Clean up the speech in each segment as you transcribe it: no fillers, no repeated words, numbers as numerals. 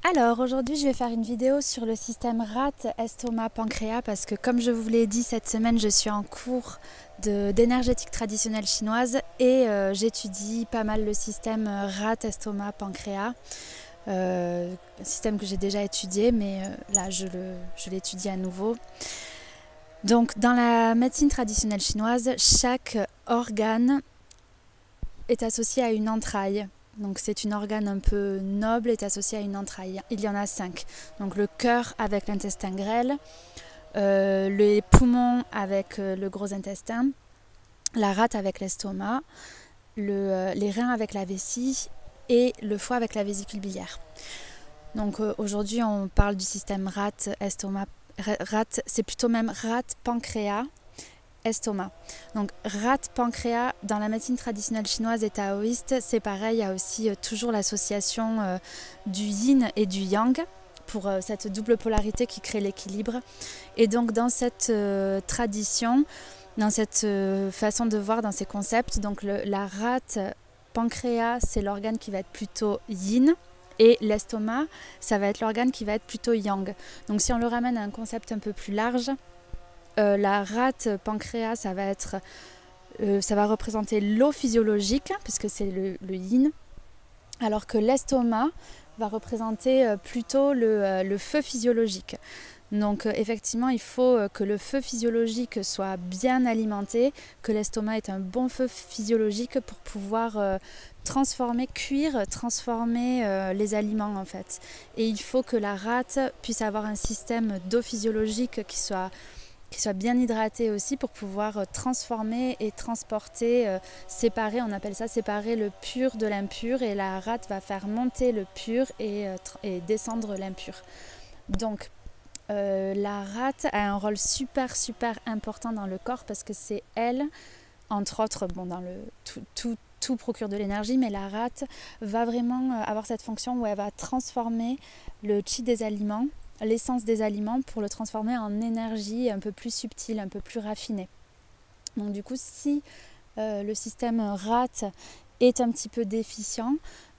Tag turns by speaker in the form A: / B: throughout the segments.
A: Alors aujourd'hui je vais faire une vidéo sur le système rate, estomac, pancréas parce que comme je vous l'ai dit cette semaine je suis en cours d'énergétique traditionnelle chinoise et j'étudie pas mal le système rate, estomac, pancréas, un système que j'ai déjà étudié mais là je l'étudie à nouveau. Donc dans la médecine traditionnelle chinoise, chaque organe est associé à une entraille. Donc c'est une organe un peu noble, est associé à une entraille. Il y en a 5. Donc le cœur avec l'intestin grêle, les poumons avec le gros intestin, la rate avec l'estomac, les reins avec la vessie et le foie avec la vésicule biliaire. Donc aujourd'hui on parle du système rate, estomac, rate, c'est plutôt même rate, pancréas, estomac. Donc rate, pancréas, dans la médecine traditionnelle chinoise et taoïste, c'est pareil, il y a aussi toujours l'association du yin et du yang pour cette double polarité qui crée l'équilibre. Et donc dans cette tradition, dans cette façon de voir, dans ces concepts, donc la rate, pancréas, c'est l'organe qui va être plutôt yin. Et l'estomac, ça va être l'organe qui va être plutôt yang. Donc si on le ramène à un concept un peu plus large, la rate pancréas, ça va représenter l'eau physiologique, puisque c'est le yin, alors que l'estomac va représenter plutôt le feu physiologique. Donc effectivement, il faut que le feu physiologique soit bien alimenté, que l'estomac ait un bon feu physiologique pour pouvoir cuire, transformer les aliments en fait. Et il faut que la rate puisse avoir un système d'eau physiologique qui soit bien hydraté aussi pour pouvoir transformer et transporter, séparer, on appelle ça séparer le pur de l'impur, et la rate va faire monter le pur et descendre l'impur. Donc la rate a un rôle super important dans le corps parce que c'est elle, entre autres, bon, dans tout procure de l'énergie, mais la rate va vraiment avoir cette fonction où elle va transformer le qi des aliments, l'essence des aliments, pour le transformer en énergie un peu plus subtile, un peu plus raffinée. Donc du coup, si le système rate est un petit peu déficient,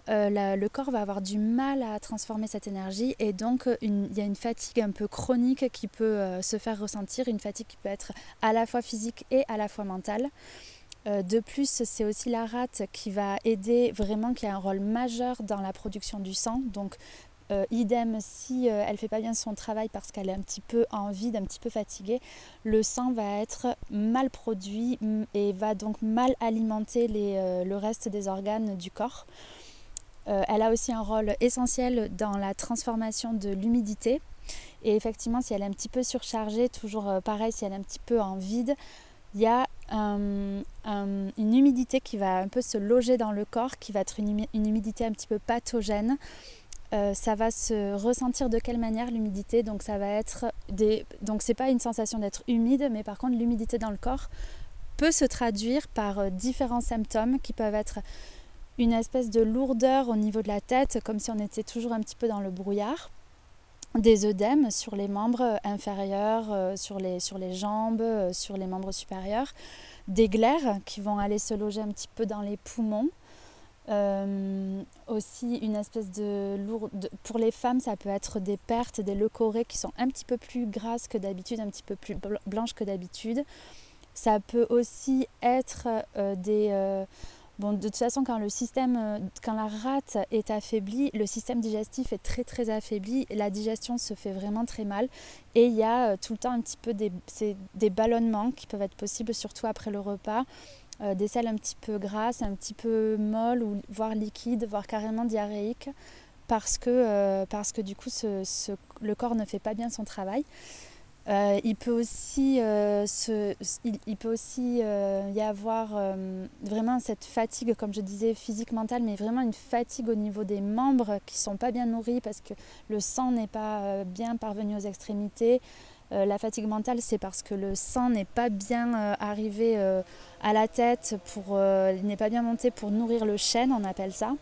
A: le corps va avoir du mal à transformer cette énergie, et donc il y a une fatigue un peu chronique qui peut se faire ressentir, une fatigue qui peut être à la fois physique et à la fois mentale. De plus, c'est aussi la rate qui va aider vraiment, qui a un rôle majeur dans la production du sang. Donc idem, si elle ne fait pas bien son travail parce qu'elle est un petit peu en vide, un petit peu fatiguée, le sang va être mal produit et va donc mal alimenter le reste des organes du corps. Elle a aussi un rôle essentiel dans la transformation de l'humidité. Et effectivement, si elle est un petit peu surchargée, toujours pareil, si elle est un petit peu en vide, il y a une humidité qui va un peu se loger dans le corps, qui va être une humidité un petit peu pathogène. Ça va se ressentir de quelle manière l'humidité? Donc ça va être donc c'est pas une sensation d'être humide, mais par contre l'humidité dans le corps peut se traduire par différents symptômes qui peuvent être une espèce de lourdeur au niveau de la tête, comme si on était toujours un petit peu dans le brouillard, des œdèmes sur les membres inférieurs, sur les jambes, sur les membres supérieurs, des glaires qui vont aller se loger un petit peu dans les poumons. Aussi une espèce de lourde. Pour les femmes, ça peut être des pertes, des leucorrhées qui sont un petit peu plus grasses que d'habitude, un petit peu plus blanches que d'habitude. Ça peut aussi être bon, de toute façon, quand la rate est affaiblie, le système digestif est très affaibli, la digestion se fait vraiment très mal, et il y a tout le temps un petit peu des ballonnements qui peuvent être possibles, surtout après le repas, des selles un petit peu grasses, un petit peu molles, ou voire liquides, voire carrément diarrhéiques, parce que du coup le corps ne fait pas bien son travail. Il peut aussi y avoir vraiment cette fatigue, comme je disais, physique, mentale, mais vraiment une fatigue au niveau des membres qui ne sont pas bien nourris parce que le sang n'est pas bien parvenu aux extrémités. La fatigue mentale, c'est parce que le sang n'est pas bien arrivé à la tête, il n'est pas bien monté pour nourrir le chêne, on appelle ça.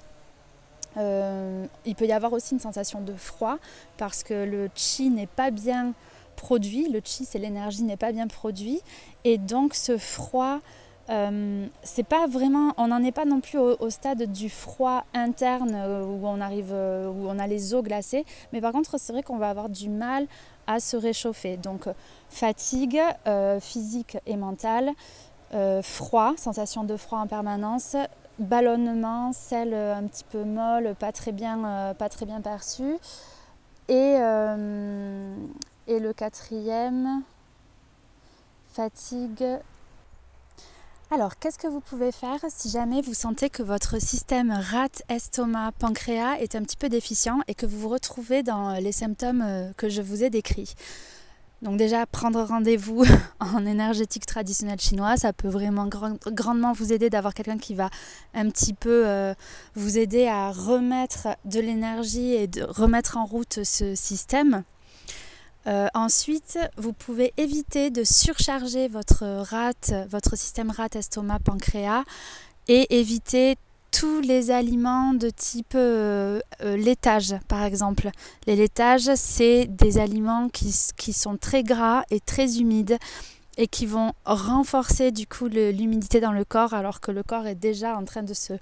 A: Il peut y avoir aussi une sensation de froid parce que le qi n'est pas bien produit, le qi c'est l'énergie, n'est pas bien produit, et donc ce froid c'est pas vraiment, on n'en est pas non plus au stade du froid interne où on arrive, où on a les os glacés, mais par contre c'est vrai qu'on va avoir du mal à se réchauffer. Donc fatigue physique et mentale, froid, sensation de froid en permanence, ballonnement, selle un petit peu molle, pas très bien perçue. Et le quatrième, fatigue. Alors, qu'est-ce que vous pouvez faire si jamais vous sentez que votre système rate, estomac, pancréas est un petit peu déficient et que vous vous retrouvez dans les symptômes que je vous ai décrits? Donc déjà, prendre rendez-vous en énergétique traditionnelle chinoise, ça peut vraiment grandement vous aider d'avoir quelqu'un qui va un petit peu vous aider à remettre de l'énergie et de remettre en route ce système. Ensuite, vous pouvez éviter de surcharger votre système rate, estomac, pancréas et éviter tous les aliments de type laitage, par exemple. Les laitages, c'est des aliments qui sont très gras et très humides et qui vont renforcer du coup l'humidité dans le corps, alors que le corps est déjà en train de se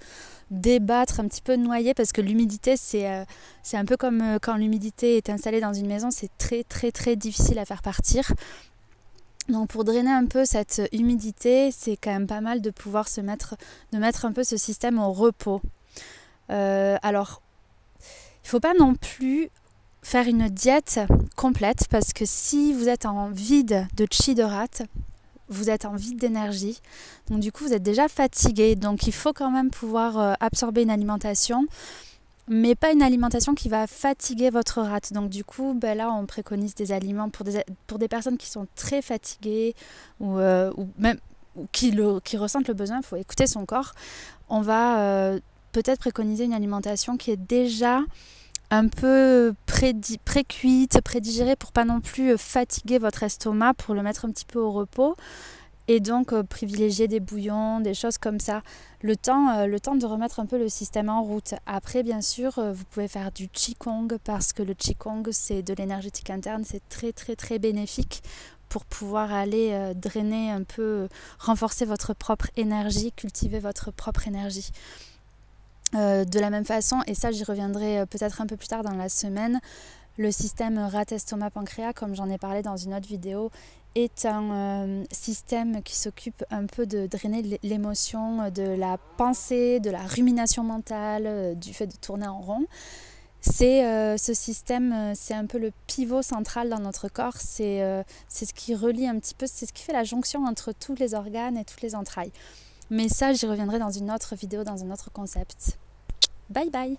A: débattre, un petit peu noyer, parce que l'humidité c'est un peu comme quand l'humidité est installée dans une maison, c'est très très très difficile à faire partir. Donc pour drainer un peu cette humidité, c'est quand même pas mal de pouvoir de mettre un peu ce système au repos. Alors, il ne faut pas non plus faire une diète complète, parce que si vous êtes en vide de chi de rate, vous êtes en vide d'énergie, donc du coup vous êtes déjà fatigué, donc il faut quand même pouvoir absorber une alimentation, mais pas une alimentation qui va fatiguer votre rate. Donc du coup, là on préconise des aliments pour des personnes qui sont très fatiguées ou même qui ressentent le besoin. Il faut écouter son corps. On va peut-être préconiser une alimentation qui est déjà un peu pré-cuite, prédigérée, pour pas non plus fatiguer votre estomac, pour le mettre un petit peu au repos. Et donc privilégier des bouillons, des choses comme ça, le temps de remettre un peu le système en route. Après, bien sûr, vous pouvez faire du Qigong, parce que le Qigong, c'est de l'énergétique interne, c'est très très très bénéfique pour pouvoir aller drainer un peu, renforcer votre propre énergie, cultiver votre propre énergie. De la même façon, et ça j'y reviendrai peut-être un peu plus tard dans la semaine, le système rate, estomac, pancréas, comme j'en ai parlé dans une autre vidéo, est un système qui s'occupe un peu de drainer l'émotion, de la pensée, de la rumination mentale, du fait de tourner en rond. Ce système, c'est un peu le pivot central dans notre corps, c'est ce qui relie un petit peu, c'est ce qui fait la jonction entre tous les organes et toutes les entrailles. Mais ça, j'y reviendrai dans une autre vidéo, dans un autre concept. Bye bye!